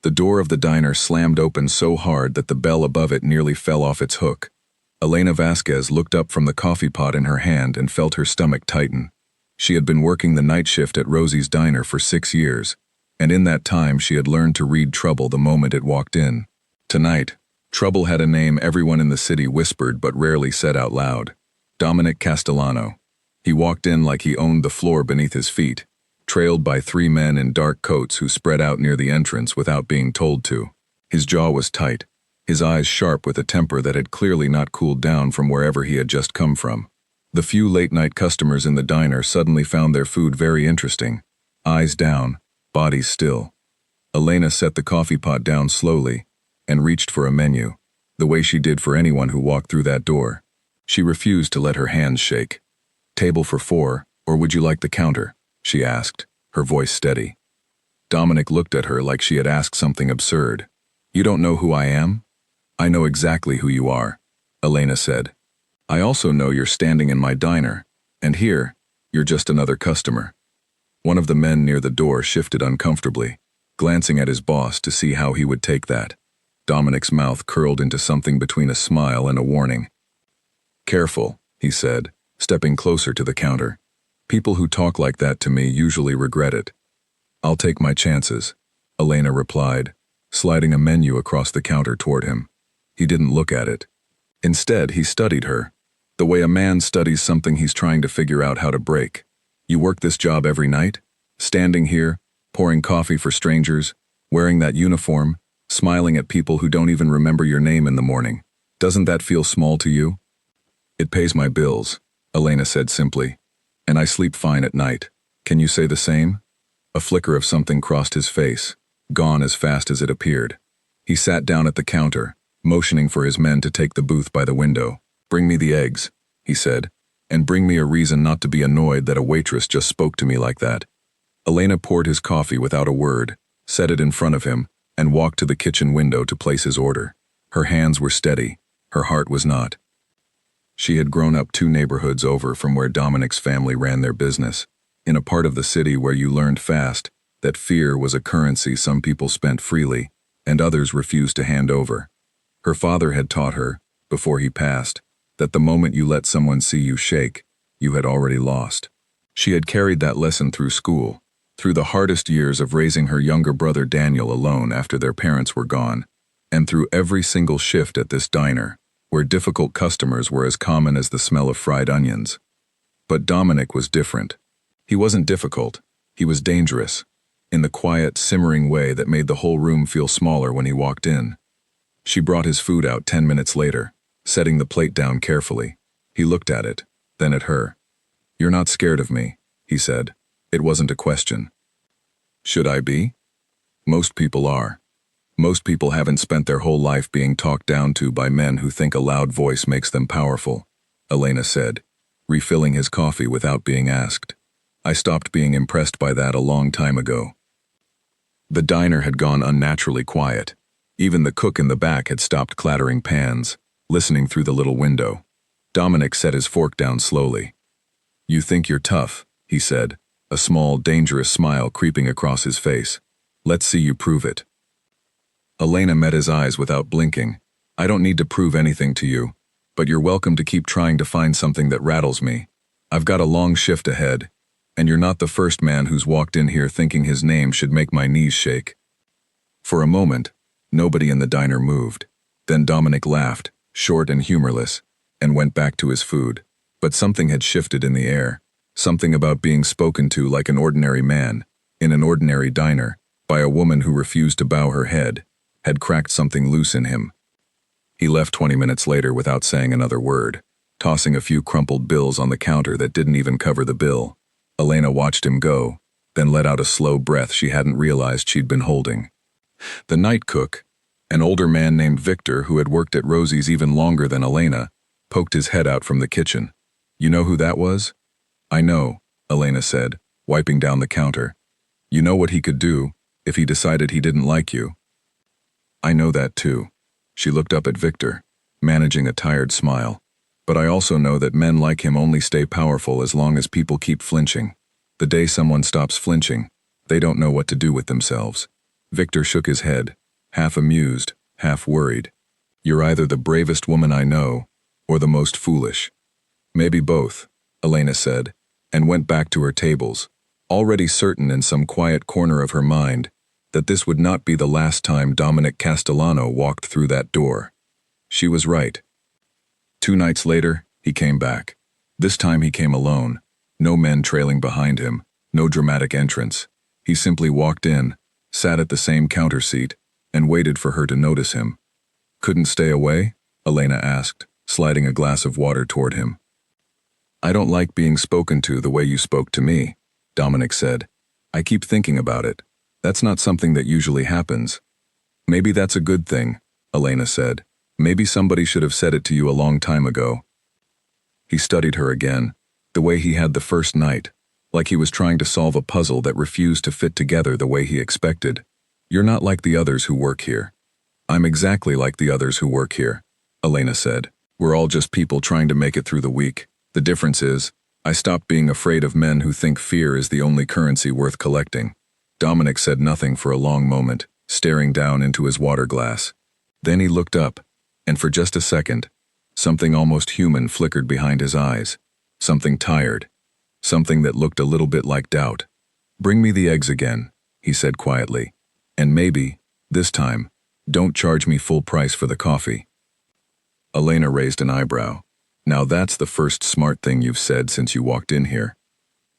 The door of the diner slammed open so hard that the bell above it nearly fell off its hook. Elena Vasquez looked up from the coffee pot in her hand and felt her stomach tighten. She had been working the night shift at Rosie's diner for 6 years, and in that time she had learned to read trouble the moment it walked in. Tonight, trouble had a name everyone in the city whispered but rarely said out loud: Dominic Castellano. He walked in like he owned the floor beneath his feet, trailed by 3 men in dark coats who spread out near the entrance without being told to. His jaw was tight, his eyes sharp with a temper that had clearly not cooled down from wherever he had just come from. The few late-night customers in the diner suddenly found their food very interesting, eyes down, bodies still. Elena set the coffee pot down slowly and reached for a menu, the way she did for anyone who walked through that door. She refused to let her hands shake. "Table for 4, or would you like the counter?" she asked, her voice steady. Dominic looked at her like she had asked something absurd. "You don't know who I am?" "I know exactly who you are," Elena said. "I also know you're standing in my diner, and here, you're just another customer." One of the men near the door shifted uncomfortably, glancing at his boss to see how he would take that. Dominic's mouth curled into something between a smile and a warning. "Careful," he said, stepping closer to the counter. "People who talk like that to me usually regret it." "I'll take my chances," Elena replied, sliding a menu across the counter toward him. He didn't look at it. Instead, he studied her, the way a man studies something he's trying to figure out how to break. "You work this job every night? Standing here, pouring coffee for strangers, wearing that uniform, smiling at people who don't even remember your name in the morning. Doesn't that feel small to you?" "It pays my bills," Elena said simply. "And I sleep fine at night. Can you say the same?" A flicker of something crossed his face, gone as fast as it appeared. He sat down at the counter, motioning for his men to take the booth by the window. "Bring me the eggs," he said, "and bring me a reason not to be annoyed that a waitress just spoke to me like that." Elena poured his coffee without a word, set it in front of him, and walked to the kitchen window to place his order. Her hands were steady, her heart was not. She had grown up 2 neighborhoods over from where Dominic's family ran their business, in a part of the city where you learned fast that fear was a currency some people spent freely, and others refused to hand over. Her father had taught her, before he passed, that the moment you let someone see you shake, you had already lost. She had carried that lesson through school, through the hardest years of raising her younger brother Daniel alone after their parents were gone, and through every single shift at this diner, where difficult customers were as common as the smell of fried onions. But Dominic was different. He wasn't difficult, he was dangerous, in the quiet, simmering way that made the whole room feel smaller when he walked in. She brought his food out 10 minutes later, setting the plate down carefully. He looked at it, then at her. "You're not scared of me," he said. It wasn't a question. "Should I be?" "Most people are. Most people haven't spent their whole life being talked down to by men who think a loud voice makes them powerful," Elena said, refilling his coffee without being asked. "I stopped being impressed by that a long time ago." The diner had gone unnaturally quiet. Even the cook in the back had stopped clattering pans, listening through the little window. Dominic set his fork down slowly. "You think you're tough," he said, a small, dangerous smile creeping across his face. "Let's see you prove it." Elena met his eyes without blinking. "I don't need to prove anything to you, but you're welcome to keep trying to find something that rattles me. I've got a long shift ahead, and you're not the first man who's walked in here thinking his name should make my knees shake." For a moment, nobody in the diner moved. Then Dominic laughed, short and humorless, and went back to his food. But something had shifted in the air, something about being spoken to like an ordinary man, in an ordinary diner, by a woman who refused to bow her head, had cracked something loose in him. He left 20 minutes later without saying another word, tossing a few crumpled bills on the counter that didn't even cover the bill. Elena watched him go, then let out a slow breath she hadn't realized she'd been holding. The night cook, an older man named Victor who had worked at Rosie's even longer than Elena, poked his head out from the kitchen. "You know who that was?" "I know," Elena said, wiping down the counter. "You know what he could do, if he decided he didn't like you." "I know that too." She looked up at Victor, managing a tired smile. "But I also know that men like him only stay powerful as long as people keep flinching. The day someone stops flinching, they don't know what to do with themselves." Victor shook his head, half amused, half worried. You're either the bravest woman I know, or the most foolish. Maybe both, Elena said, and went back to her tables, already certain in some quiet corner of her mind that this would not be the last time Dominic Castellano walked through that door. She was right. 2 nights later, he came back. This time he came alone, no men trailing behind him, no dramatic entrance. He simply walked in, sat at the same counter seat, and waited for her to notice him. Couldn't stay away? Elena asked, sliding a glass of water toward him. I don't like being spoken to the way you spoke to me, Dominic said. I keep thinking about it. That's not something that usually happens. Maybe that's a good thing, Elena said. Maybe somebody should have said it to you a long time ago. He studied her again, the way he had the first night, like he was trying to solve a puzzle that refused to fit together the way he expected. You're not like the others who work here. I'm exactly like the others who work here, Elena said. We're all just people trying to make it through the week. The difference is, I stopped being afraid of men who think fear is the only currency worth collecting. Dominic said nothing for a long moment, staring down into his water glass. Then he looked up, and for just a second, something almost human flickered behind his eyes. Something tired. Something that looked a little bit like doubt. Bring me the eggs again, he said quietly. And maybe, this time, don't charge me full price for the coffee. Elena raised an eyebrow. Now that's the first smart thing you've said since you walked in here.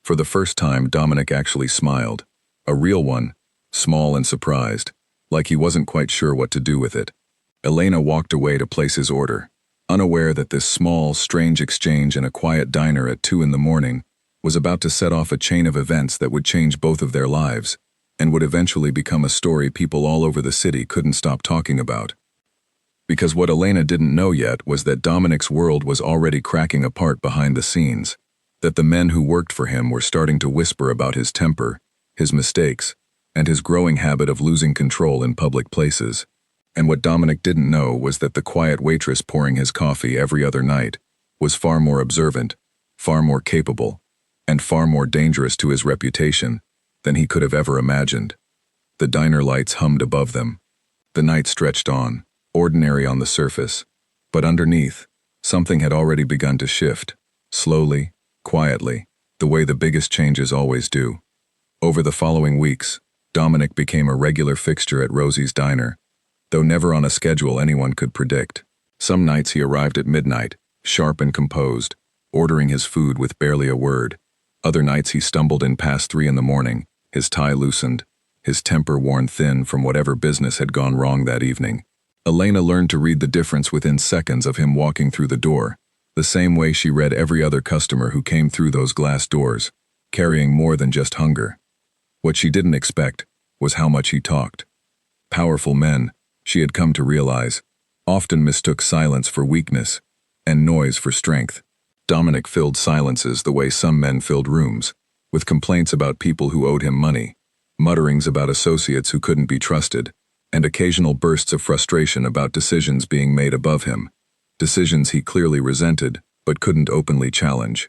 For the first time, Dominic actually smiled. A real one, small and surprised, like he wasn't quite sure what to do with it. Elena walked away to place his order, unaware that this small, strange exchange in a quiet diner at 2 a.m. was about to set off a chain of events that would change both of their lives, and would eventually become a story people all over the city couldn't stop talking about. Because what Elena didn't know yet was that Dominic's world was already cracking apart behind the scenes, that the men who worked for him were starting to whisper about his temper, his mistakes, and his growing habit of losing control in public places. And what Dominic didn't know was that the quiet waitress pouring his coffee every other night was far more observant, far more capable, and far more dangerous to his reputation than he could have ever imagined. The diner lights hummed above them. The night stretched on, ordinary on the surface, but underneath, something had already begun to shift, slowly, quietly, the way the biggest changes always do. Over the following weeks, Dominic became a regular fixture at Rosie's diner, though never on a schedule anyone could predict. Some nights he arrived at midnight, sharp and composed, ordering his food with barely a word. Other nights he stumbled in past 3 a.m, his tie loosened, his temper worn thin from whatever business had gone wrong that evening. Elena learned to read the difference within seconds of him walking through the door, the same way she read every other customer who came through those glass doors, carrying more than just hunger. What she didn't expect was how much he talked. Powerful men, she had come to realize, often mistook silence for weakness and noise for strength. Dominic filled silences the way some men filled rooms, with complaints about people who owed him money, mutterings about associates who couldn't be trusted, and occasional bursts of frustration about decisions being made above him, decisions he clearly resented but couldn't openly challenge.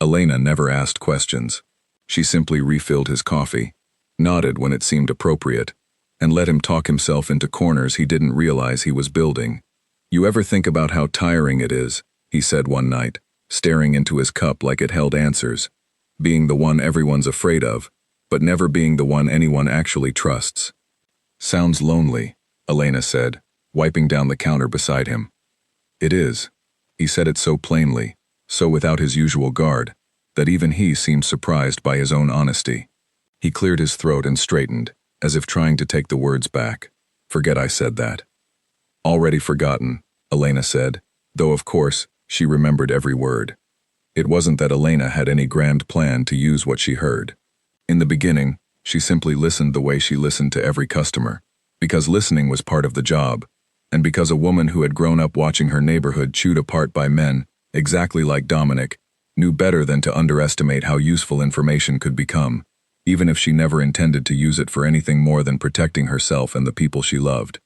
Elena never asked questions. She simply refilled his coffee, nodded when it seemed appropriate, and let him talk himself into corners he didn't realize he was building. You ever think about how tiring it is, he said one night, staring into his cup like it held answers, being the one everyone's afraid of, but never being the one anyone actually trusts. Sounds lonely, Elena said, wiping down the counter beside him. It is. He said it so plainly, so without his usual guard, that even he seemed surprised by his own honesty. He cleared his throat and straightened, as if trying to take the words back. Forget I said that. Already forgotten, Elena said, though of course, she remembered every word. It wasn't that Elena had any grand plan to use what she heard. In the beginning, she simply listened the way she listened to every customer, because listening was part of the job, and because a woman who had grown up watching her neighborhood chewed apart by men, exactly like Dominic, knew better than to underestimate how useful information could become, even if she never intended to use it for anything more than protecting herself and the people she loved.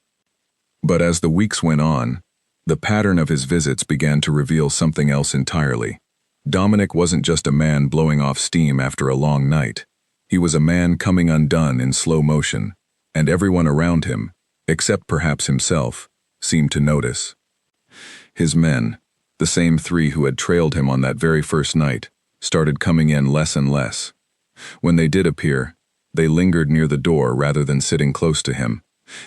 But as the weeks went on, the pattern of his visits began to reveal something else entirely. Dominic wasn't just a man blowing off steam after a long night. He was a man coming undone in slow motion, and everyone around him, except perhaps himself, seemed to notice. His men, the same 3 who had trailed him on that very first night, started coming in less and less. When they did appear, they lingered near the door rather than sitting close to him,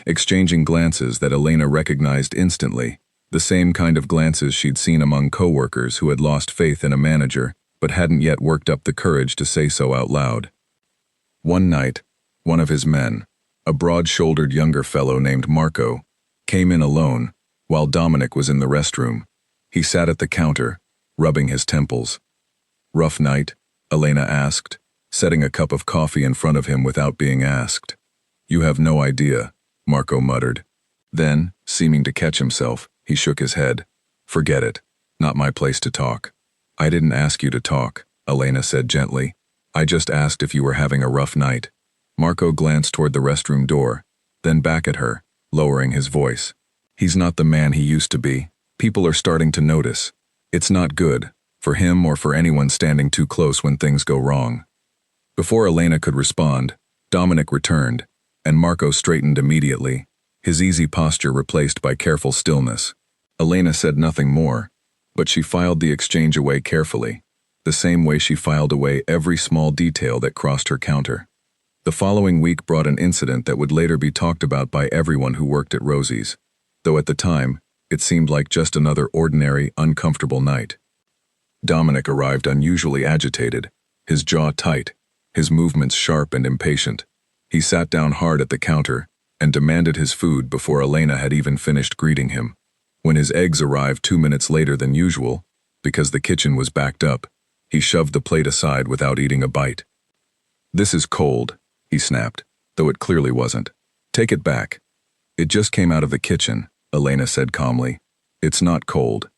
exchanging glances that Elena recognized instantly, the same kind of glances she'd seen among co-workers who had lost faith in a manager but hadn't yet worked up the courage to say so out loud. One night, one of his men, a broad-shouldered younger fellow named Marco, came in alone while Dominic was in the restroom. He sat at the counter, rubbing his temples. "Rough night?" Elena asked, setting a cup of coffee in front of him without being asked. "You have no idea," Marco muttered. Then, seeming to catch himself, he shook his head. "Forget it. Not my place to talk." "I didn't ask you to talk," Elena said gently. "I just asked if you were having a rough night." Marco glanced toward the restroom door, then back at her, lowering his voice. "He's not the man he used to be. People are starting to notice. It's not good, for him or for anyone standing too close when things go wrong." Before Elena could respond, Dominic returned, and Marco straightened immediately, his easy posture replaced by careful stillness. Elena said nothing more, but she filed the exchange away carefully, the same way she filed away every small detail that crossed her counter. The following week brought an incident that would later be talked about by everyone who worked at Rosie's, though at the time, it seemed like just another ordinary, uncomfortable night. Dominic arrived unusually agitated, his jaw tight, his movements sharp and impatient. He sat down hard at the counter and demanded his food before Elena had even finished greeting him. When his eggs arrived 2 minutes later than usual, because the kitchen was backed up, he shoved the plate aside without eating a bite. "This is cold," he snapped, though it clearly wasn't. "Take it back." "It just came out of the kitchen," Elena said calmly. "It's not cold."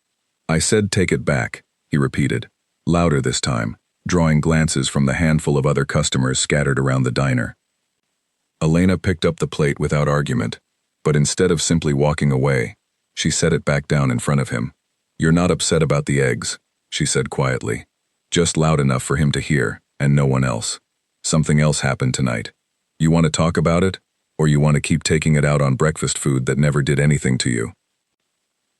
"I said take it back," he repeated, louder this time, drawing glances from the handful of other customers scattered around the diner. Elena picked up the plate without argument, but instead of simply walking away, she set it back down in front of him. "You're not upset about the eggs," she said quietly, just loud enough for him to hear, and no one else. "Something else happened tonight. You want to talk about it, or you want to keep taking it out on breakfast food that never did anything to you?"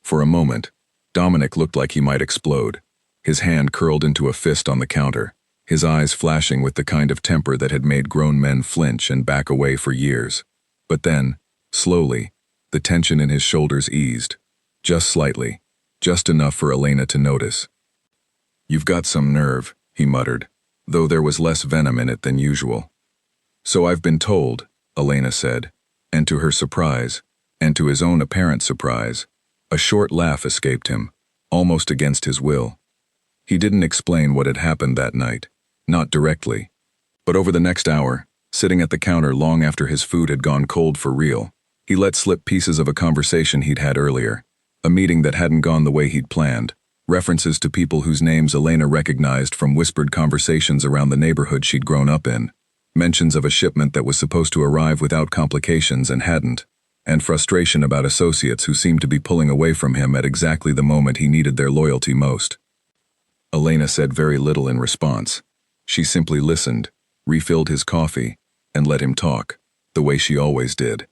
For a moment, Dominic looked like he might explode, his hand curled into a fist on the counter, his eyes flashing with the kind of temper that had made grown men flinch and back away for years. But then, slowly, the tension in his shoulders eased, just slightly, just enough for Elena to notice. "You've got some nerve," he muttered, though there was less venom in it than usual. "So I've been told," Elena said, and to her surprise, and to his own apparent surprise, a short laugh escaped him, almost against his will. He didn't explain what had happened that night, not directly. But over the next hour, sitting at the counter long after his food had gone cold for real, he let slip pieces of a conversation he'd had earlier, a meeting that hadn't gone the way he'd planned, references to people whose names Elena recognized from whispered conversations around the neighborhood she'd grown up in, mentions of a shipment that was supposed to arrive without complications and hadn't, and frustration about associates who seemed to be pulling away from him at exactly the moment he needed their loyalty most. Elena said very little in response. She simply listened, refilled his coffee, and let him talk, the way she always did.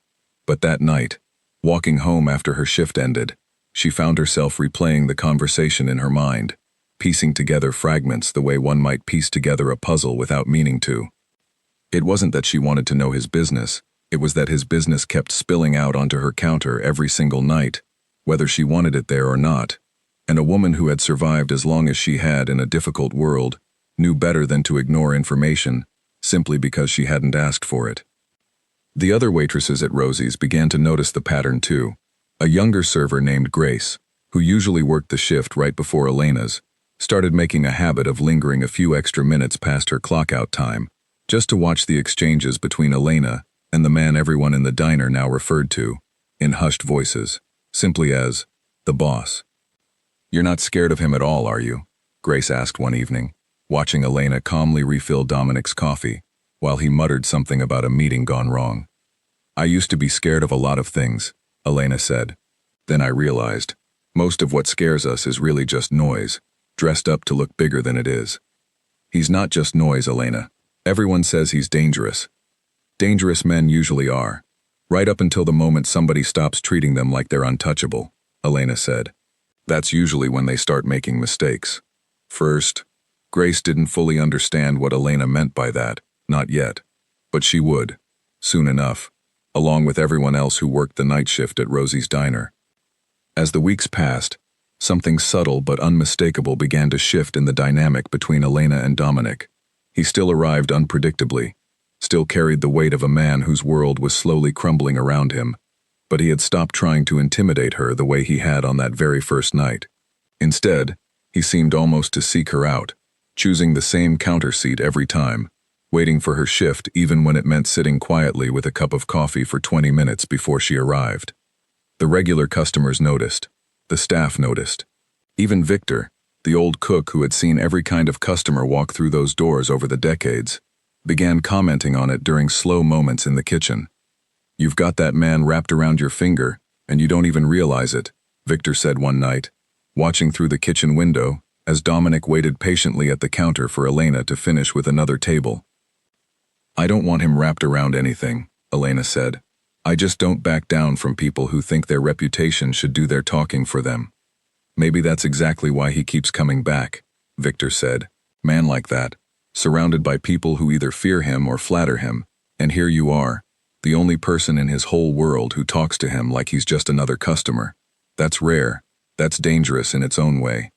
But that night, walking home after her shift ended, she found herself replaying the conversation in her mind, piecing together fragments the way one might piece together a puzzle without meaning to. It wasn't that she wanted to know his business, it was that his business kept spilling out onto her counter every single night, whether she wanted it there or not, and a woman who had survived as long as she had in a difficult world knew better than to ignore information simply because she hadn't asked for it. The other waitresses at Rosie's began to notice the pattern too. A younger server named Grace, who usually worked the shift right before Elena's, started making a habit of lingering a few extra minutes past her clock-out time, just to watch the exchanges between Elena and the man everyone in the diner now referred to, in hushed voices, simply as, the boss. "You're not scared of him at all, are you?" Grace asked one evening, watching Elena calmly refill Dominic's coffee, while he muttered something about a meeting gone wrong. "I used to be scared of a lot of things," Elena said. "Then I realized, most of what scares us is really just noise, dressed up to look bigger than it is." "He's not just noise, Elena. Everyone says he's dangerous." "Dangerous men usually are," Right up until the moment somebody stops treating them like they're untouchable, Elena said. That's usually when they start making mistakes. First, Grace didn't fully understand what Elena meant by that, not yet. But she would, soon enough, along with everyone else who worked the night shift at Rosie's diner. As the weeks passed, something subtle but unmistakable began to shift in the dynamic between Elena and Dominic. He still arrived unpredictably, still carried the weight of a man whose world was slowly crumbling around him, but he had stopped trying to intimidate her the way he had on that very first night. Instead, he seemed almost to seek her out, choosing the same counter seat every time, waiting for her shift even when it meant sitting quietly with a cup of coffee for 20 minutes before she arrived. The regular customers noticed. The staff noticed. Even Victor, the old cook who had seen every kind of customer walk through those doors over the decades, began commenting on it during slow moments in the kitchen. "You've got that man wrapped around your finger, and you don't even realize it," Victor said one night, watching through the kitchen window as Dominic waited patiently at the counter for Elena to finish with another table. "I don't want him wrapped around anything," Elena said. "I just don't back down from people who think their reputation should do their talking for them." "Maybe that's exactly why he keeps coming back," Victor said. "Man like that, surrounded by people who either fear him or flatter him, and here you are, the only person in his whole world who talks to him like he's just another customer. That's rare. That's dangerous in its own way."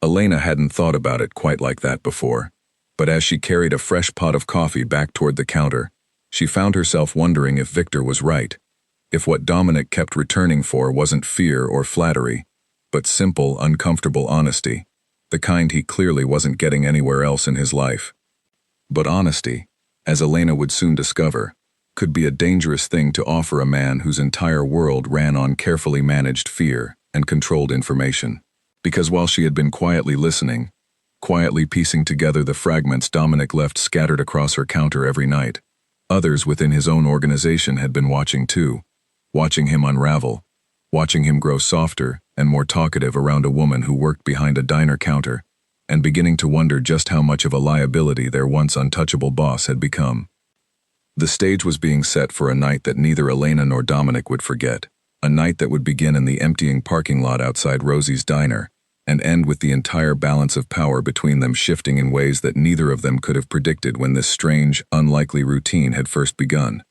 Elena hadn't thought about it quite like that before, but as she carried a fresh pot of coffee back toward the counter, she found herself wondering if Victor was right, if what Dominic kept returning for wasn't fear or flattery, but simple, uncomfortable honesty, the kind he clearly wasn't getting anywhere else in his life. But honesty, as Elena would soon discover, could be a dangerous thing to offer a man whose entire world ran on carefully managed fear and controlled information. Because while she had been quietly listening, quietly piecing together the fragments Dominic left scattered across her counter every night, others within his own organization had been watching too, watching him unravel, watching him grow softer and more talkative around a woman who worked behind a diner counter, and beginning to wonder just how much of a liability their once untouchable boss had become. The stage was being set for a night that neither Elena nor Dominic would forget, a night that would begin in the emptying parking lot outside Rosie's diner, and end with the entire balance of power between them shifting in ways that neither of them could have predicted when this strange, unlikely routine had first begun.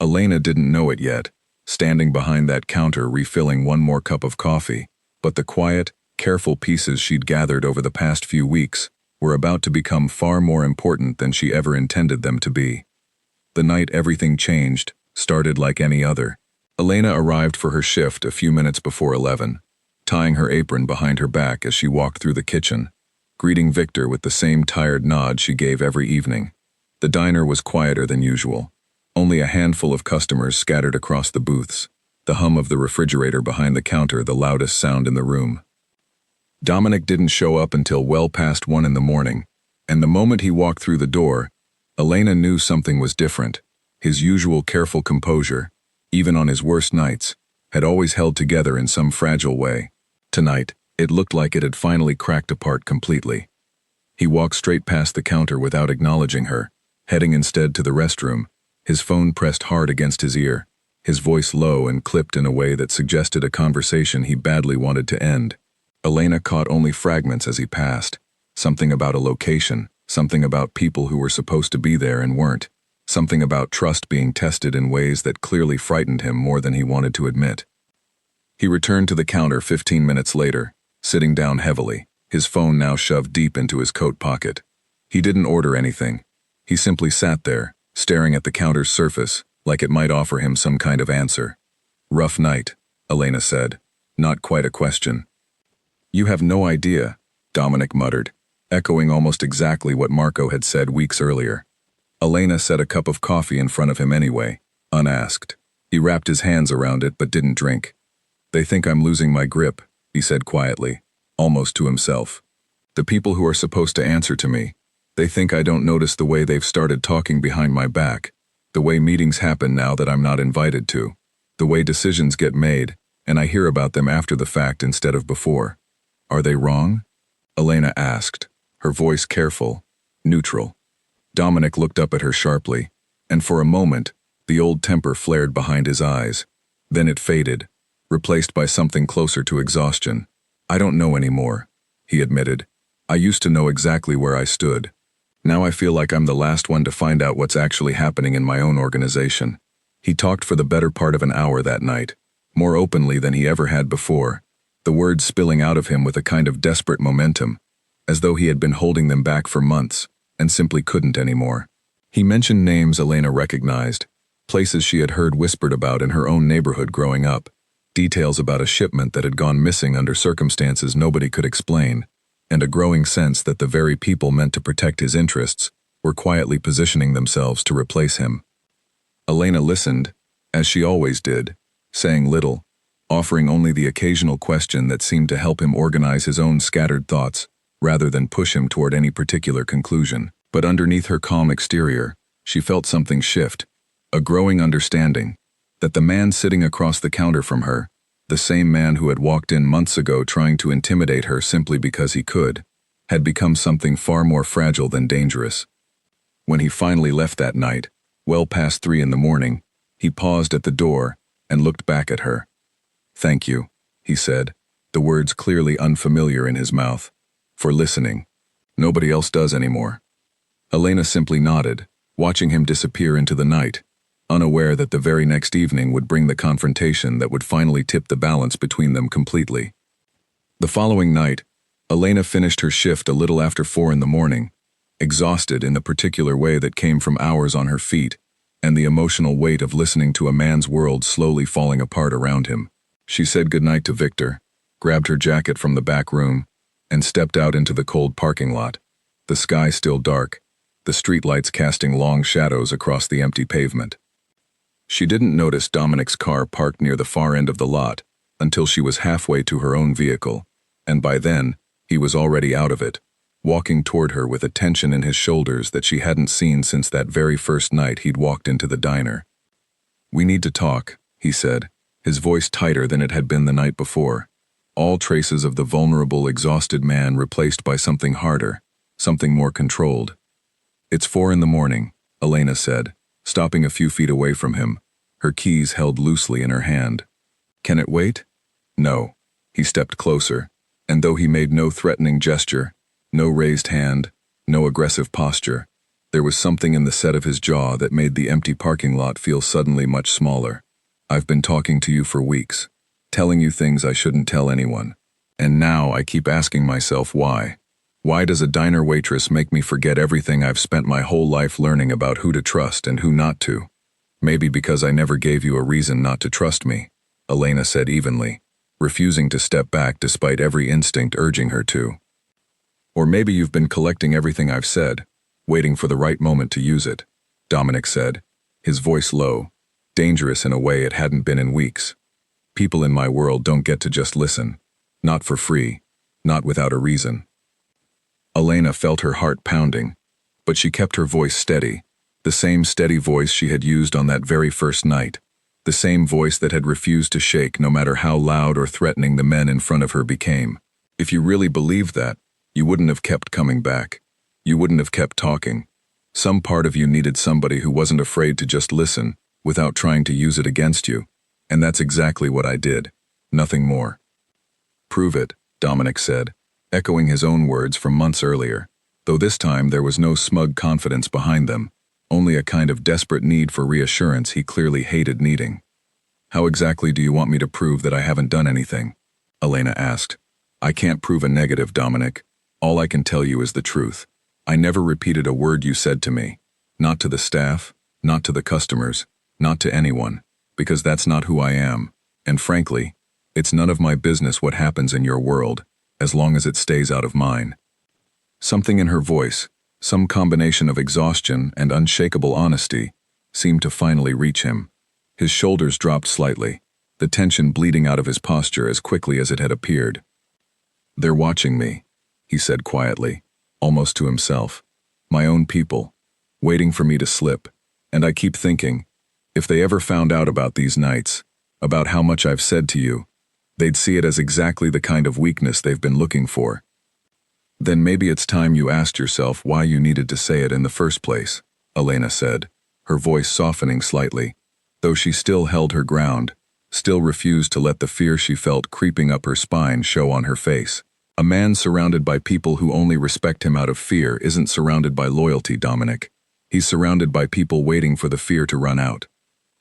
Elena didn't know it yet, standing behind that counter refilling one more cup of coffee, but the quiet, careful pieces she'd gathered over the past few weeks were about to become far more important than she ever intended them to be. The night everything changed started like any other. Elena arrived for her shift a few minutes before 11, tying her apron behind her back as she walked through the kitchen, greeting Victor with the same tired nod she gave every evening. The diner was quieter than usual. Only a handful of customers scattered across the booths, the hum of the refrigerator behind the counter the loudest sound in the room. Dominic didn't show up until well past 1 in the morning, and the moment he walked through the door, Elena knew something was different. His usual careful composure, even on his worst nights, had always held together in some fragile way. Tonight, it looked like it had finally cracked apart completely. He walked straight past the counter without acknowledging her, heading instead to the restroom, his phone pressed hard against his ear, his voice low and clipped in a way that suggested a conversation he badly wanted to end. Elena caught only fragments as he passed, something about a location, something about people who were supposed to be there and weren't, something about trust being tested in ways that clearly frightened him more than he wanted to admit. He returned to the counter 15 minutes later, sitting down heavily, his phone now shoved deep into his coat pocket. He didn't order anything. He simply sat there, staring at the counter's surface, like it might offer him some kind of answer. "Rough night," Elena said, not quite a question. "You have no idea," Dominic muttered, echoing almost exactly what Marco had said weeks earlier. Elena set a cup of coffee in front of him anyway, unasked. He wrapped his hands around it but didn't drink. "They think I'm losing my grip," he said quietly, almost to himself. "The people who are supposed to answer to me, they think I don't notice the way they've started talking behind my back, the way meetings happen now that I'm not invited to, the way decisions get made, and I hear about them after the fact instead of before. Are they wrong?" Elena asked, her voice careful, neutral. Dominic looked up at her sharply, and for a moment, The old temper flared behind his eyes. Then it faded, replaced by something closer to exhaustion. "I don't know anymore," he admitted. "I used to know exactly where I stood. Now I feel like I'm the last one to find out what's actually happening in my own organization." He talked for the better part of an hour that night, more openly than he ever had before, the words spilling out of him with a kind of desperate momentum, as though he had been holding them back for months and simply couldn't anymore. He mentioned names Elena recognized, places she had heard whispered about in her own neighborhood growing up, details about a shipment that had gone missing under circumstances nobody could explain, and a growing sense that the very people meant to protect his interests were quietly positioning themselves to replace him. Elena listened, as she always did, saying little, offering only the occasional question that seemed to help him organize his own scattered thoughts rather than push him toward any particular conclusion. But underneath her calm exterior, she felt something shift, a growing understanding that the man sitting across the counter from her, the same man who had walked in months ago trying to intimidate her simply because he could, had become something far more fragile than dangerous. When he finally left that night, well past 3 in the morning, he paused at the door and looked back at her. "Thank you," he said, the words clearly unfamiliar in his mouth, "for listening. Nobody else does anymore." Elena simply nodded, watching him disappear into the night, unaware that the very next evening would bring the confrontation that would finally tip the balance between them completely. The following night, Elena finished her shift a little after 4 in the morning, exhausted in the particular way that came from hours on her feet and the emotional weight of listening to a man's world slowly falling apart around him. She said goodnight to Victor, grabbed her jacket from the back room, and stepped out into the cold parking lot, the sky still dark, the streetlights casting long shadows across the empty pavement. She didn't notice Dominic's car parked near the far end of the lot until she was halfway to her own vehicle, and by then, he was already out of it, walking toward her with a tension in his shoulders that she hadn't seen since that very first night he'd walked into the diner. "We need to talk," he said, his voice tighter than it had been the night before, all traces of the vulnerable, exhausted man replaced by something harder, something more controlled. "It's 4 in the morning," Elena said, stopping a few feet away from him, her keys held loosely in her hand. "Can it wait?" "No." He stepped closer, and though he made no threatening gesture, no raised hand, no aggressive posture, there was something in the set of his jaw that made the empty parking lot feel suddenly much smaller. "I've been talking to you for weeks, telling you things I shouldn't tell anyone, and now I keep asking myself why. Why does a diner waitress make me forget everything I've spent my whole life learning about who to trust and who not to? Maybe because I never gave you a reason not to trust me," Elena said evenly, refusing to step back despite every instinct urging her to. "Or maybe you've been collecting everything I've said, waiting for the right moment to use it," Dominic said, his voice low, dangerous in a way it hadn't been in weeks. "People in my world don't get to just listen. Not for free, not without a reason." Elena felt her heart pounding, but she kept her voice steady, the same steady voice she had used on that very first night, the same voice that had refused to shake no matter how loud or threatening the men in front of her became. "If you really believed that, you wouldn't have kept coming back. You wouldn't have kept talking. Some part of you needed somebody who wasn't afraid to just listen without trying to use it against you, and that's exactly what I did. Nothing more." "Prove it," Dominic said, echoing his own words from months earlier, though this time there was no smug confidence behind them, only a kind of desperate need for reassurance he clearly hated needing. "How exactly do you want me to prove that I haven't done anything?" Elena asked. "I can't prove a negative, Dominic. All I can tell you is the truth. I never repeated a word you said to me. Not to the staff, not to the customers, not to anyone, because that's not who I am, and frankly, it's none of my business what happens in your world, as long as it stays out of mine." Something in her voice, some combination of exhaustion and unshakable honesty, seemed to finally reach him. His shoulders dropped slightly, the tension bleeding out of his posture as quickly as it had appeared. "They're watching me," he said quietly, almost to himself. "My own people, waiting for me to slip, and I keep thinking, if they ever found out about these nights, about how much I've said to you, they'd see it as exactly the kind of weakness they've been looking for. Then maybe it's time you asked yourself why you needed to say it in the first place," Elena said, her voice softening slightly, though she still held her ground, still refused to let the fear she felt creeping up her spine show on her face. A man surrounded by people who only respect him out of fear isn't surrounded by loyalty, Dominic. He's surrounded by people waiting for the fear to run out.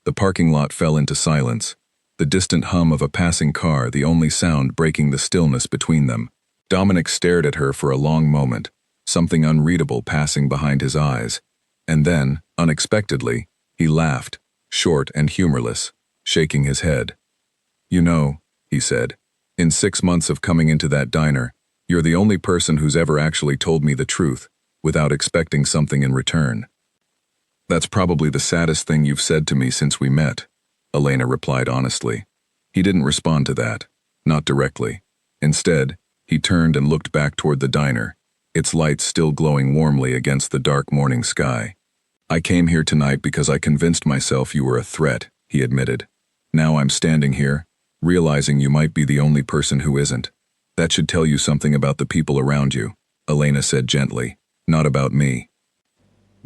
The parking lot fell into silence, the distant hum of a passing car the only sound breaking the stillness between them. Dominic stared at her for a long moment, something unreadable passing behind his eyes. And then, unexpectedly, he laughed, short and humorless, shaking his head. "You know," he said, "in 6 months of coming into that diner, you're the only person who's ever actually told me the truth, without expecting something in return." "That's probably the saddest thing you've said to me since we met," Elena replied honestly. He didn't respond to that, not directly. Instead, he turned and looked back toward the diner, its lights still glowing warmly against the dark morning sky. "I came here tonight because I convinced myself you were a threat," he admitted. "Now I'm standing here, realizing you might be the only person who isn't. That should tell you something about the people around you," Elena said gently, "not about me."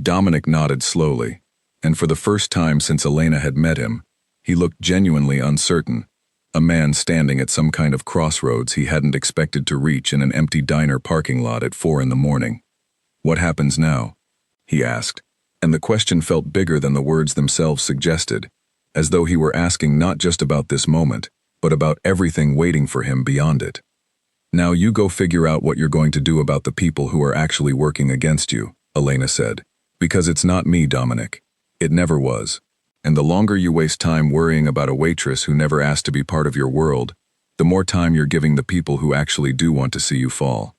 Dominic nodded slowly, and for the first time since Elena had met him, he looked genuinely uncertain, a man standing at some kind of crossroads he hadn't expected to reach in an empty diner parking lot at 4 in the morning. "What happens now?" he asked, and the question felt bigger than the words themselves suggested, as though he were asking not just about this moment, but about everything waiting for him beyond it. "Now you go figure out what you're going to do about the people who are actually working against you," Elena said. "Because it's not me, Dominic. It never was. And the longer you waste time worrying about a waitress who never asked to be part of your world, the more time you're giving the people who actually do want to see you fall."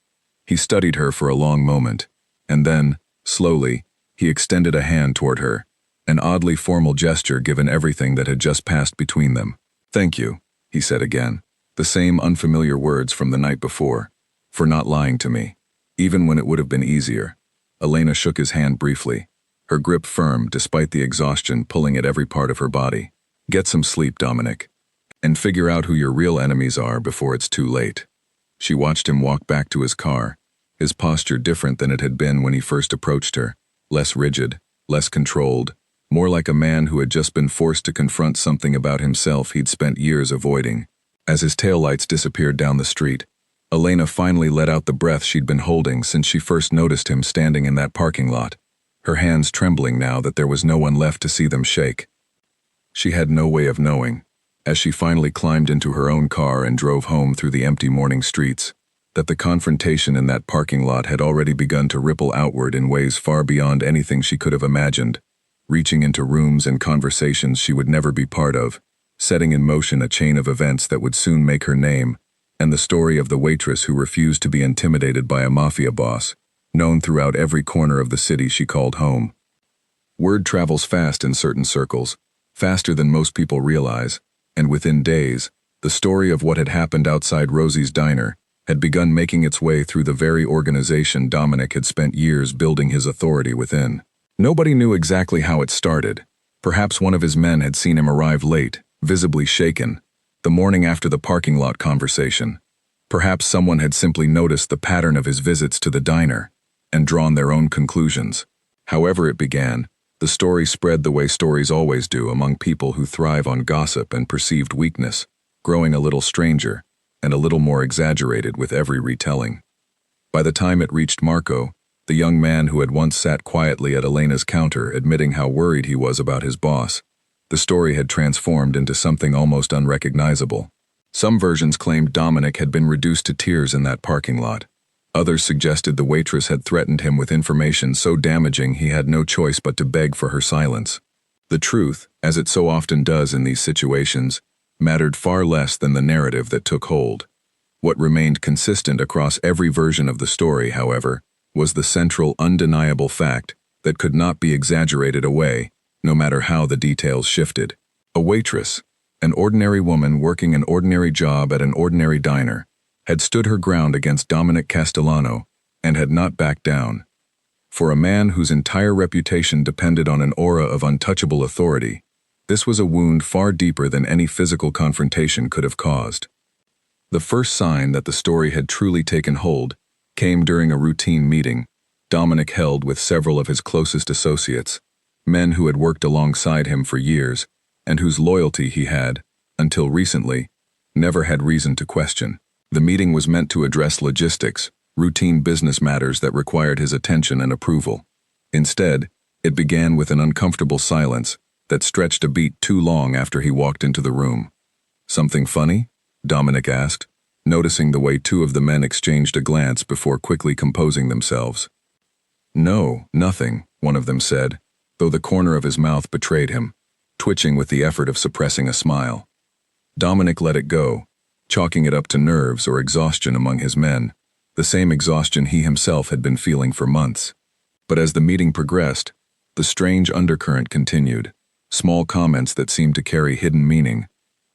He studied her for a long moment, and then, slowly, he extended a hand toward her, an oddly formal gesture given everything that had just passed between them. "Thank you," he said again, the same unfamiliar words from the night before, "for not lying to me, even when it would have been easier." Elena shook his hand briefly, her grip firm despite the exhaustion pulling at every part of her body. "Get some sleep, Dominic, and figure out who your real enemies are before it's too late." She watched him walk back to his car, his posture different than it had been when he first approached her, less rigid, less controlled, more like a man who had just been forced to confront something about himself he'd spent years avoiding. As his taillights disappeared down the street, Elena finally let out the breath she'd been holding since she first noticed him standing in that parking lot, her hands trembling now that there was no one left to see them shake. She had no way of knowing, as she finally climbed into her own car and drove home through the empty morning streets, that the confrontation in that parking lot had already begun to ripple outward in ways far beyond anything she could have imagined, reaching into rooms and conversations she would never be part of, setting in motion a chain of events that would soon make her name, and the story of the waitress who refused to be intimidated by a mafia boss, known throughout every corner of the city she called home. Word travels fast in certain circles, faster than most people realize, and within days, the story of what had happened outside Rosie's diner had begun making its way through the very organization Dominic had spent years building his authority within. Nobody knew exactly how it started. Perhaps one of his men had seen him arrive late, visibly shaken, the morning after the parking lot conversation. Perhaps someone had simply noticed the pattern of his visits to the diner and drawn their own conclusions. However it began, the story spread the way stories always do among people who thrive on gossip and perceived weakness, growing a little stranger and a little more exaggerated with every retelling. By the time it reached Marco, the young man who had once sat quietly at Elena's counter admitting how worried he was about his boss, the story had transformed into something almost unrecognizable. Some versions claimed Dominic had been reduced to tears in that parking lot. Others suggested the waitress had threatened him with information so damaging he had no choice but to beg for her silence. The truth, as it so often does in these situations, mattered far less than the narrative that took hold. What remained consistent across every version of the story, however, was the central, undeniable fact that could not be exaggerated away, no matter how the details shifted. A waitress, an ordinary woman working an ordinary job at an ordinary diner, had stood her ground against Dominic Castellano and had not backed down. For a man whose entire reputation depended on an aura of untouchable authority, this was a wound far deeper than any physical confrontation could have caused. The first sign that the story had truly taken hold came during a routine meeting Dominic held with several of his closest associates, Men who had worked alongside him for years, and whose loyalty he had, until recently, never had reason to question. The meeting was meant to address logistics, routine business matters that required his attention and approval. Instead, it began with an uncomfortable silence that stretched a beat too long after he walked into the room. "Something funny?" Dominic asked, noticing the way two of the men exchanged a glance before quickly composing themselves. "No, nothing," one of them said, though the corner of his mouth betrayed him, twitching with the effort of suppressing a smile. Dominic let it go, chalking it up to nerves or exhaustion among his men, the same exhaustion he himself had been feeling for months. But as the meeting progressed, the strange undercurrent continued, small comments that seemed to carry hidden meaning,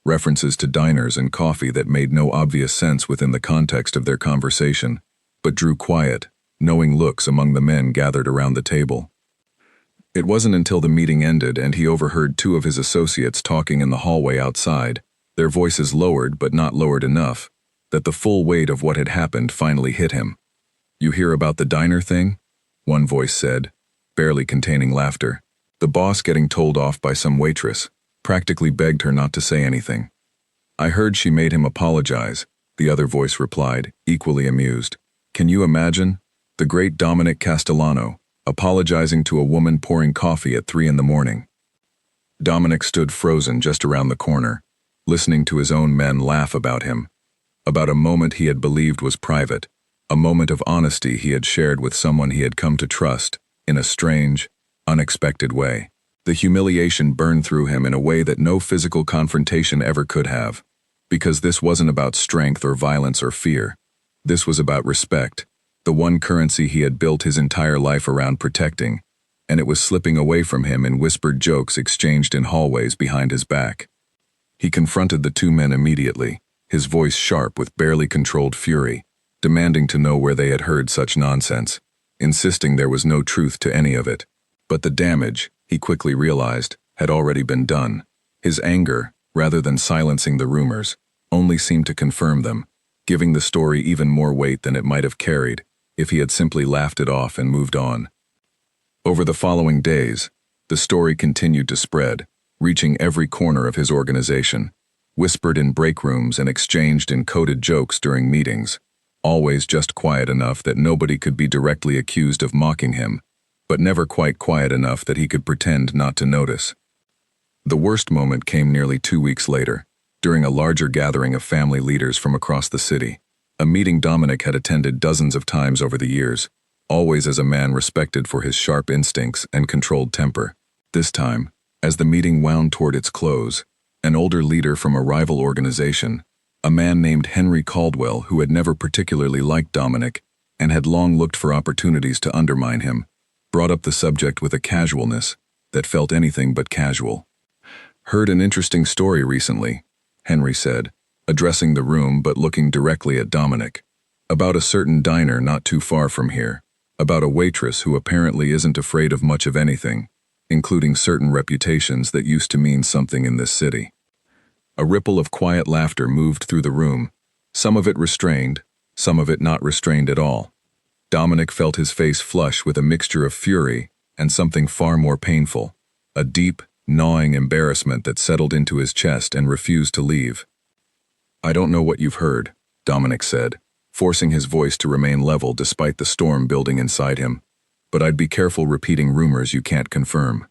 references to diners and coffee that made no obvious sense within the context of their conversation, but drew quiet, knowing looks among the men gathered around the table. It wasn't until the meeting ended and he overheard two of his associates talking in the hallway outside, their voices lowered but not lowered enough, that the full weight of what had happened finally hit him. "You hear about the diner thing?" one voice said, barely containing laughter. "The boss getting told off by some waitress, practically begged her not to say anything." "I heard she made him apologize," the other voice replied, equally amused. "Can you imagine? The great Dominic Castellano, apologizing to a woman pouring coffee at 3 a.m. Dominic stood frozen just around the corner, listening to his own men laugh about him, about a moment he had believed was private, a moment of honesty he had shared with someone he had come to trust, in a strange, unexpected way. The humiliation burned through him in a way that no physical confrontation ever could have, because this wasn't about strength or violence or fear. This was about respect, the one currency he had built his entire life around protecting, and it was slipping away from him in whispered jokes exchanged in hallways behind his back. He confronted the two men immediately, his voice sharp with barely controlled fury, demanding to know where they had heard such nonsense, insisting there was no truth to any of it. But the damage, he quickly realized, had already been done. His anger, rather than silencing the rumors, only seemed to confirm them, giving the story even more weight than it might have carried if he had simply laughed it off and moved on. Over the following days, the story continued to spread, reaching every corner of his organization, whispered in break rooms and exchanged in coded jokes during meetings, always just quiet enough that nobody could be directly accused of mocking him, but never quite quiet enough that he could pretend not to notice. The worst moment came nearly 2 weeks later, during a larger gathering of family leaders from across the city, a meeting Dominic had attended dozens of times over the years, always as a man respected for his sharp instincts and controlled temper. This time, as the meeting wound toward its close, an older leader from a rival organization, a man named Henry Caldwell who had never particularly liked Dominic and had long looked for opportunities to undermine him, brought up the subject with a casualness that felt anything but casual. "Heard an interesting story recently," Henry said, addressing the room but looking directly at Dominic. "About a certain diner not too far from here, about a waitress who apparently isn't afraid of much of anything, including certain reputations that used to mean something in this city." A ripple of quiet laughter moved through the room, some of it restrained, some of it not restrained at all. Dominic felt his face flush with a mixture of fury and something far more painful, a deep, gnawing embarrassment that settled into his chest and refused to leave. "I don't know what you've heard," Dominic said, forcing his voice to remain level despite the storm building inside him, "but I'd be careful repeating rumors you can't confirm."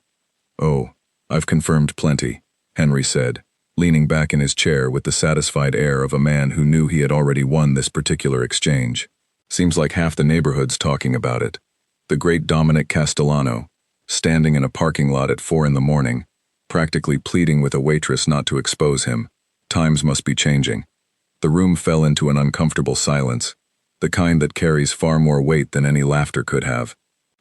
"Oh, I've confirmed plenty," Henry said, leaning back in his chair with the satisfied air of a man who knew he had already won this particular exchange. "Seems like half the neighborhood's talking about it. The great Dominic Castellano, standing in a parking lot at 4 a.m, practically pleading with a waitress not to expose him. Times must be changing." The room fell into an uncomfortable silence, the kind that carries far more weight than any laughter could have.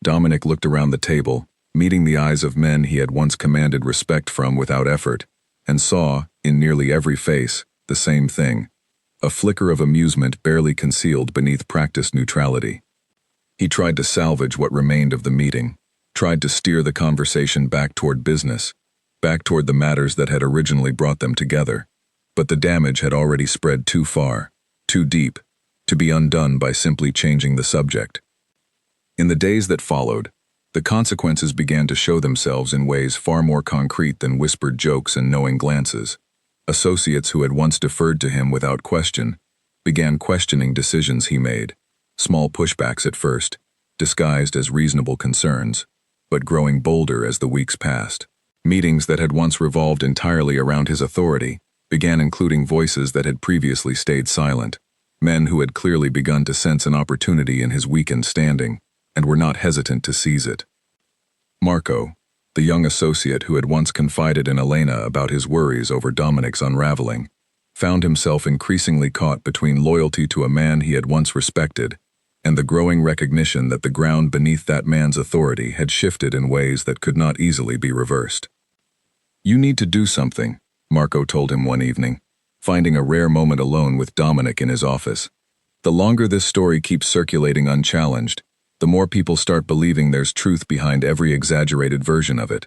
Dominic looked around the table, meeting the eyes of men he had once commanded respect from without effort, and saw, in nearly every face, the same thing, a flicker of amusement barely concealed beneath practiced neutrality. He tried to salvage what remained of the meeting, tried to steer the conversation back toward business, back toward the matters that had originally brought them together, but the damage had already spread too far, too deep, to be undone by simply changing the subject. In the days that followed, The consequences began to show themselves in ways far more concrete than whispered jokes and knowing glances. Associates who had once deferred to him without question began questioning decisions he made, small pushbacks at first, disguised as reasonable concerns, but growing bolder as the weeks passed. Meetings that had once revolved entirely around his authority began including voices that had previously stayed silent, men who had clearly begun to sense an opportunity in his weakened standing and were not hesitant to seize it. Marco, the young associate who had once confided in Elena about his worries over Dominic's unraveling, found himself increasingly caught between loyalty to a man he had once respected and the growing recognition that the ground beneath that man's authority had shifted in ways that could not easily be reversed. "You need to do something," Marco told him one evening, finding a rare moment alone with Dominic in his office. "The longer this story keeps circulating unchallenged, the more people start believing there's truth behind every exaggerated version of it.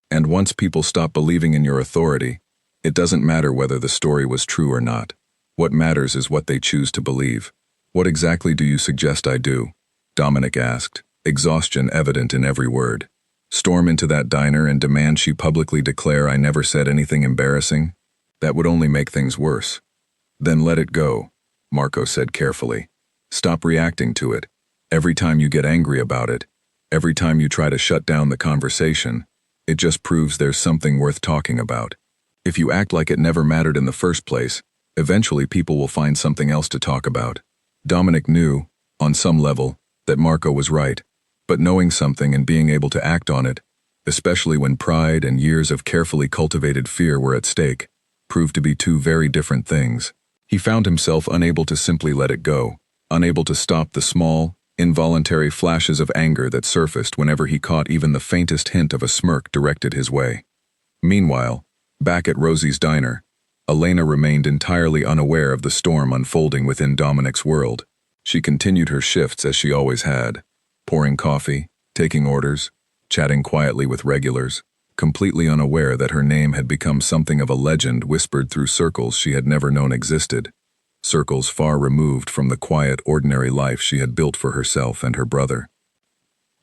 And once people stop believing in your authority, it doesn't matter whether the story was true or not. What matters is what they choose to believe." "What exactly do you suggest I do?" Dominic asked, exhaustion evident in every word. "Storm into that diner and demand she publicly declare I never said anything embarrassing? That would only make things worse." "Then let it go," Marco said carefully. "Stop reacting to it. Every time you get angry about it, every time you try to shut down the conversation, it just proves there's something worth talking about. If you act like it never mattered in the first place, eventually people will find something else to talk about." Dominic knew, on some level, that Marco was right, but knowing something and being able to act on it, especially when pride and years of carefully cultivated fear were at stake, proved to be two very different things. He found himself unable to simply let it go, unable to stop the small, involuntary flashes of anger that surfaced whenever he caught even the faintest hint of a smirk directed his way. Meanwhile, back at Rosie's diner, Elena remained entirely unaware of the storm unfolding within Dominic's world. She continued her shifts as she always had, pouring coffee, taking orders, chatting quietly with regulars, completely unaware that her name had become something of a legend whispered through circles she had never known existed, circles far removed from the quiet, ordinary life she had built for herself and her brother.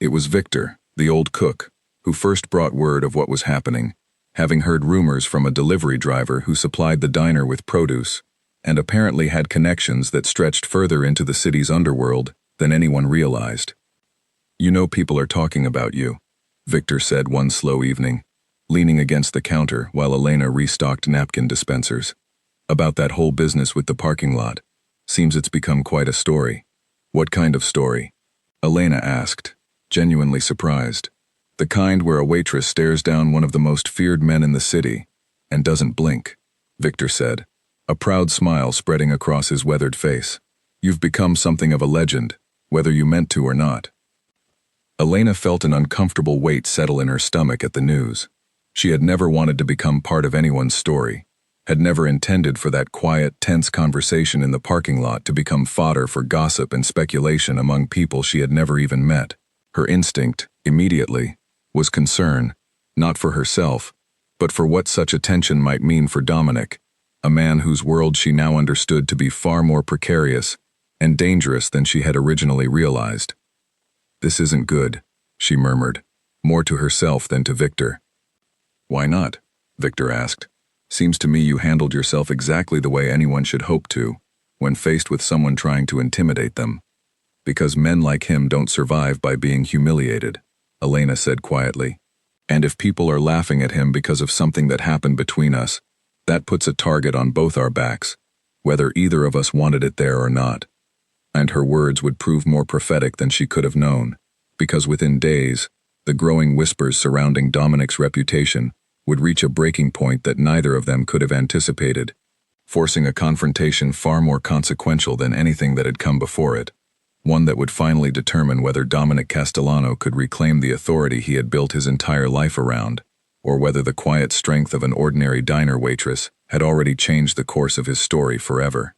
It was Victor, the old cook, who first brought word of what was happening, having heard rumors from a delivery driver who supplied the diner with produce, and apparently had connections that stretched further into the city's underworld than anyone realized. "You know people are talking about you," Victor said one slow evening, leaning against the counter while Elena restocked napkin dispensers. "About that whole business with the parking lot. Seems it's become quite a story." "What kind of story?" Elena asked, genuinely surprised. "The kind where a waitress stares down one of the most feared men in the city and doesn't blink," Victor said, a proud smile spreading across his weathered face. "You've become something of a legend, whether you meant to or not." Elena felt an uncomfortable weight settle in her stomach at the news. She had never wanted to become part of anyone's story, had never intended for that quiet, tense conversation in the parking lot to become fodder for gossip and speculation among people she had never even met. Her instinct, immediately, was concern, not for herself, but for what such attention might mean for Dominic, a man whose world she now understood to be far more precarious and dangerous than she had originally realized. "This isn't good," she murmured, more to herself than to Victor. "Why not?" Victor asked. "Seems to me you handled yourself exactly the way anyone should hope to, when faced with someone trying to intimidate them. Because men like him don't survive by being humiliated," Elena said quietly. "And if people are laughing at him because of something that happened between us, that puts a target on both our backs, whether either of us wanted it there or not." And her words would prove more prophetic than she could have known, because within days, the growing whispers surrounding Dominic's reputation would reach a breaking point that neither of them could have anticipated, forcing a confrontation far more consequential than anything that had come before it, one that would finally determine whether Dominic Castellano could reclaim the authority he had built his entire life around, or whether the quiet strength of an ordinary diner waitress had already changed the course of his story forever.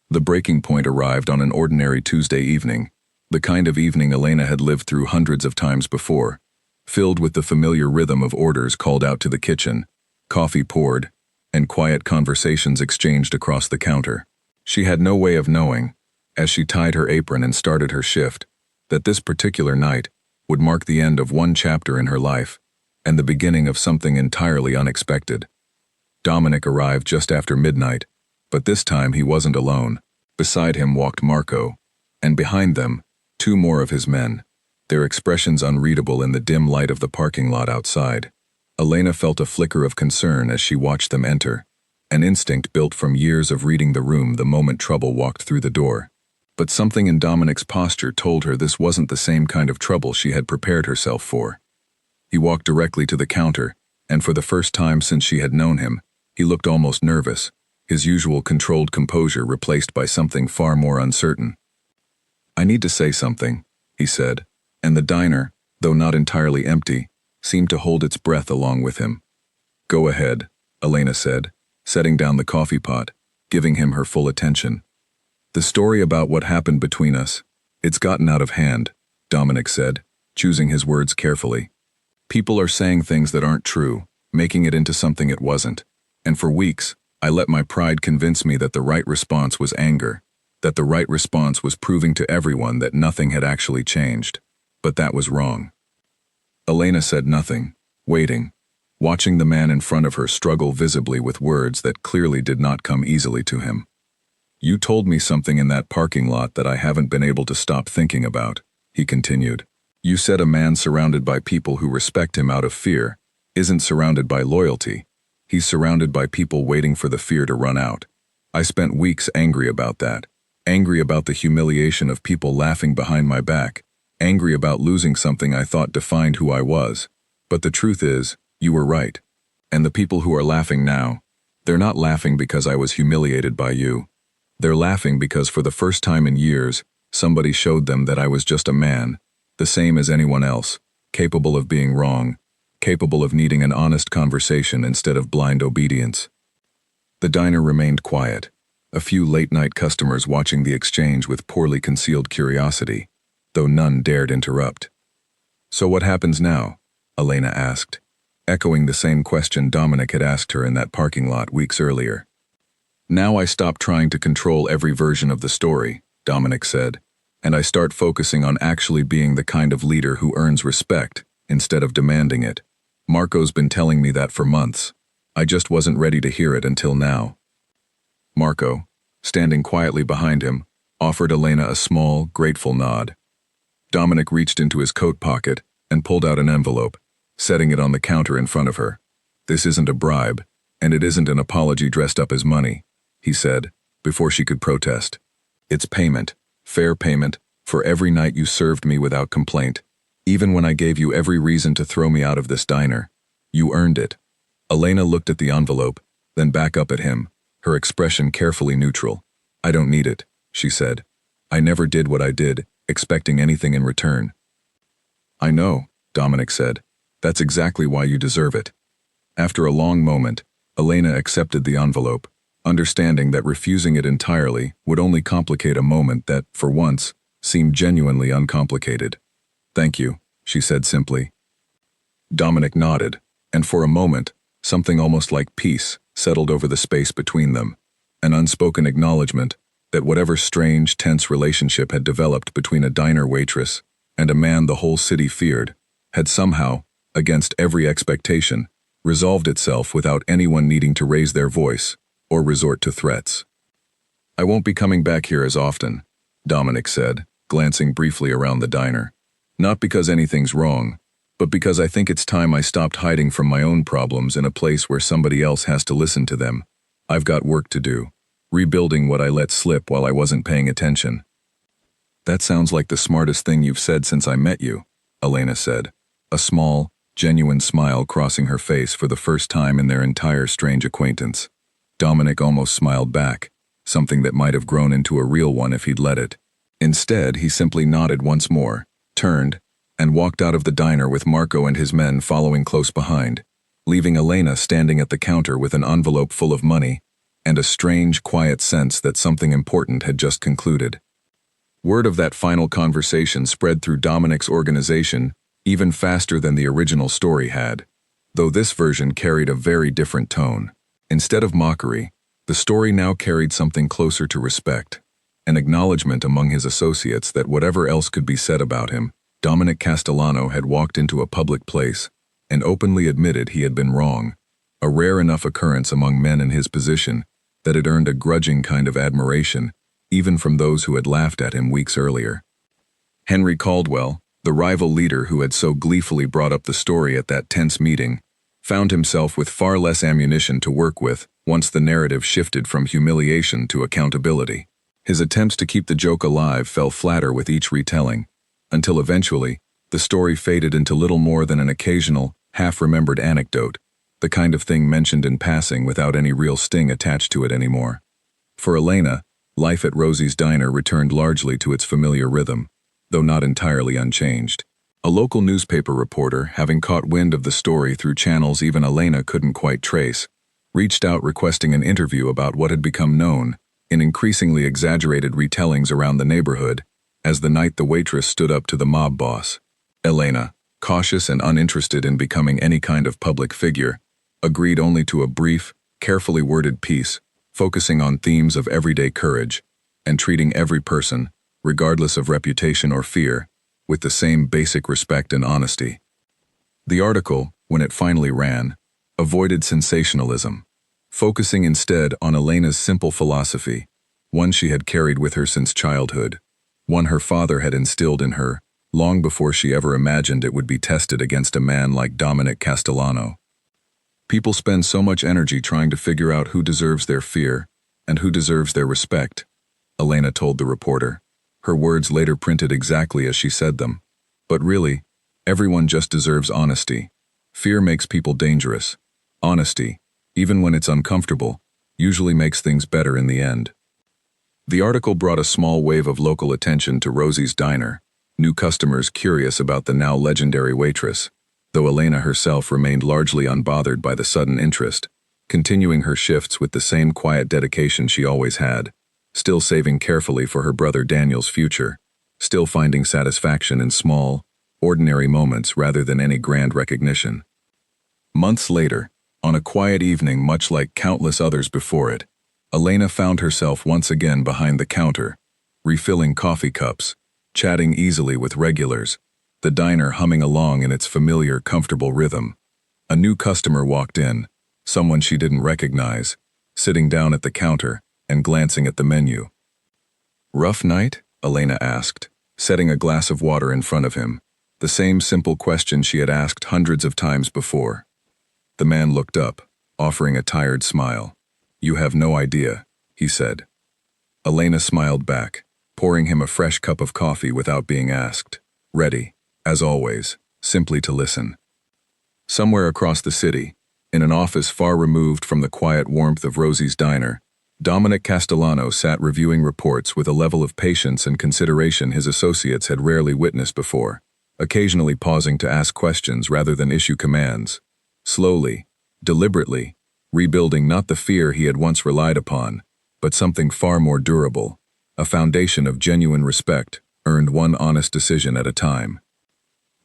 The breaking point arrived on an ordinary Tuesday evening, the kind of evening Elena had lived through hundreds of times before, filled with the familiar rhythm of orders called out to the kitchen, coffee poured, and quiet conversations exchanged across the counter. She had no way of knowing, as she tied her apron and started her shift, that this particular night, would mark the end of one chapter in her life and the beginning of something entirely unexpected. Dominic arrived just after midnight, but this time he wasn't alone. Beside him walked Marco, and behind them, two more of his men, their expressions unreadable in the dim light of the parking lot outside. Elena felt a flicker of concern as she watched them enter, an instinct built from years of reading the room the moment trouble walked through the door. But something in Dominic's posture told her this wasn't the same kind of trouble she had prepared herself for. He walked directly to the counter, and for the first time since she had known him, he looked almost nervous, his usual controlled composure replaced by something far more uncertain. "I need to say something," he said, and the diner, though not entirely empty, seemed to hold its breath along with him. "Go ahead," Elena said, setting down the coffee pot, giving him her full attention. "The story about what happened between us, it's gotten out of hand," Dominic said, choosing his words carefully. "People are saying things that aren't true, making it into something it wasn't, and for weeks, I let my pride convince me that the right response was anger, that the right response was proving to everyone that nothing had actually changed. But that was wrong." Elena said nothing, waiting, watching the man in front of her struggle visibly with words that clearly did not come easily to him. "You told me something in that parking lot that I haven't been able to stop thinking about," he continued. "You said a man surrounded by people who respect him out of fear isn't surrounded by loyalty. He's surrounded by people waiting for the fear to run out. I spent weeks angry about that, angry about the humiliation of people laughing behind my back, angry about losing something I thought defined who I was. But the truth is, you were right. And the people who are laughing now, they're not laughing because I was humiliated by you. They're laughing because for the first time in years, somebody showed them that I was just a man, the same as anyone else, capable of being wrong, capable of needing an honest conversation instead of blind obedience." The diner remained quiet, a few late-night customers watching the exchange with poorly concealed curiosity, though none dared interrupt. "So what happens now?" Elena asked, echoing the same question Dominic had asked her in that parking lot weeks earlier. "Now I stop trying to control every version of the story," Dominic said, "and I start focusing on actually being the kind of leader who earns respect instead of demanding it. Marco's been telling me that for months. I just wasn't ready to hear it until now." Marco, standing quietly behind him, offered Elena a small, grateful nod. Dominic reached into his coat pocket and pulled out an envelope, setting it on the counter in front of her. "This isn't a bribe, and it isn't an apology dressed up as money," he said, before she could protest. "It's payment, fair payment, for every night you served me without complaint. Even when I gave you every reason to throw me out of this diner. You earned it." Elena looked at the envelope, then back up at him, her expression carefully neutral. "I don't need it," she said. "I never did what I did, expecting anything in return." "I know," Dominic said. "That's exactly why you deserve it." After a long moment, Elena accepted the envelope, understanding that refusing it entirely would only complicate a moment that, for once, seemed genuinely uncomplicated. "Thank you," she said simply. Dominic nodded, and for a moment, something almost like peace settled over the space between them, an unspoken acknowledgement that whatever strange, tense relationship had developed between a diner waitress and a man the whole city feared, had somehow, against every expectation, resolved itself without anyone needing to raise their voice or resort to threats. "I won't be coming back here as often," Dominic said, glancing briefly around the diner. "Not because anything's wrong, but because I think it's time I stopped hiding from my own problems in a place where somebody else has to listen to them. I've got work to do, rebuilding what I let slip while I wasn't paying attention." "That sounds like the smartest thing you've said since I met you," Elena said, a small, genuine smile crossing her face for the first time in their entire strange acquaintance. Dominic almost smiled back, something that might have grown into a real one if he'd let it. Instead, he simply nodded once more, turned, and walked out of the diner with Marco and his men following close behind, leaving Elena standing at the counter with an envelope full of money and a strange, quiet sense that something important had just concluded. Word of that final conversation spread through Dominic's organization even faster than the original story had, though this version carried a very different tone. Instead of mockery, the story now carried something closer to respect, an acknowledgement among his associates that whatever else could be said about him, Dominic Castellano had walked into a public place and openly admitted he had been wrong, a rare enough occurrence among men in his position that it earned a grudging kind of admiration, even from those who had laughed at him weeks earlier. Henry Caldwell, the rival leader who had so gleefully brought up the story at that tense meeting, found himself with far less ammunition to work with once the narrative shifted from humiliation to accountability. His attempts to keep the joke alive fell flatter with each retelling, until eventually, the story faded into little more than an occasional, half-remembered anecdote, the kind of thing mentioned in passing without any real sting attached to it anymore. For Elena, life at Rosie's Diner returned largely to its familiar rhythm, though not entirely unchanged. A local newspaper reporter, having caught wind of the story through channels even Elena couldn't quite trace, reached out requesting an interview about what had become known, in increasingly exaggerated retellings around the neighborhood, as the night the waitress stood up to the mob boss. Elena, cautious and uninterested in becoming any kind of public figure, agreed only to a brief, carefully worded piece, focusing on themes of everyday courage, and treating every person, regardless of reputation or fear, with the same basic respect and honesty. The article, when it finally ran, avoided sensationalism, focusing instead on Elena's simple philosophy, one she had carried with her since childhood, one her father had instilled in her, long before she ever imagined it would be tested against a man like Dominic Castellano. People spend so much energy trying to figure out who deserves their fear and who deserves their respect, Elena told the reporter, her words later printed exactly as she said them. But really, everyone just deserves honesty. Fear makes people dangerous. Honesty, even when it's uncomfortable, usually makes things better in the end. The article brought a small wave of local attention to Rosie's Diner, new customers curious about the now legendary waitress, though Elena herself remained largely unbothered by the sudden interest, continuing her shifts with the same quiet dedication she always had, still saving carefully for her brother Daniel's future, still finding satisfaction in small, ordinary moments rather than any grand recognition. Months later, on a quiet evening much like countless others before it, Elena found herself once again behind the counter, refilling coffee cups, chatting easily with regulars, the diner humming along in its familiar, comfortable rhythm. A new customer walked in, someone she didn't recognize, sitting down at the counter and glancing at the menu. "Rough night?" Elena asked, setting a glass of water in front of him, the same simple question she had asked hundreds of times before. The man looked up, offering a tired smile. "You have no idea," he said. Elena smiled back, pouring him a fresh cup of coffee without being asked, ready, as always, simply to listen. Somewhere across the city, in an office far removed from the quiet warmth of Rosie's Diner, Dominic Castellano sat reviewing reports with a level of patience and consideration his associates had rarely witnessed before, occasionally pausing to ask questions rather than issue commands. Slowly, deliberately, rebuilding not the fear he had once relied upon, but something far more durable, a foundation of genuine respect, earned one honest decision at a time.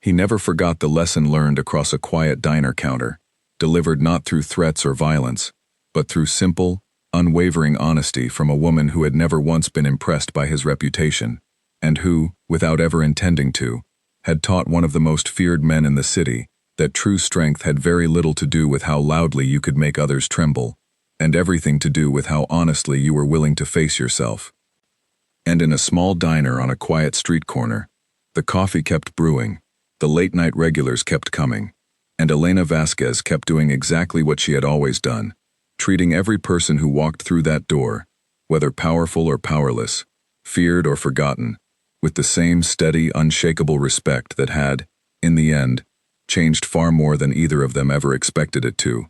He never forgot the lesson learned across a quiet diner counter, delivered not through threats or violence, but through simple, unwavering honesty from a woman who had never once been impressed by his reputation, and who, without ever intending to, had taught one of the most feared men in the city that true strength had very little to do with how loudly you could make others tremble, and everything to do with how honestly you were willing to face yourself. And in a small diner on a quiet street corner, the coffee kept brewing, the late-night regulars kept coming, and Elena Vasquez kept doing exactly what she had always done, treating every person who walked through that door, whether powerful or powerless, feared or forgotten, with the same steady, unshakable respect that had, in the end, changed far more than either of them ever expected it to.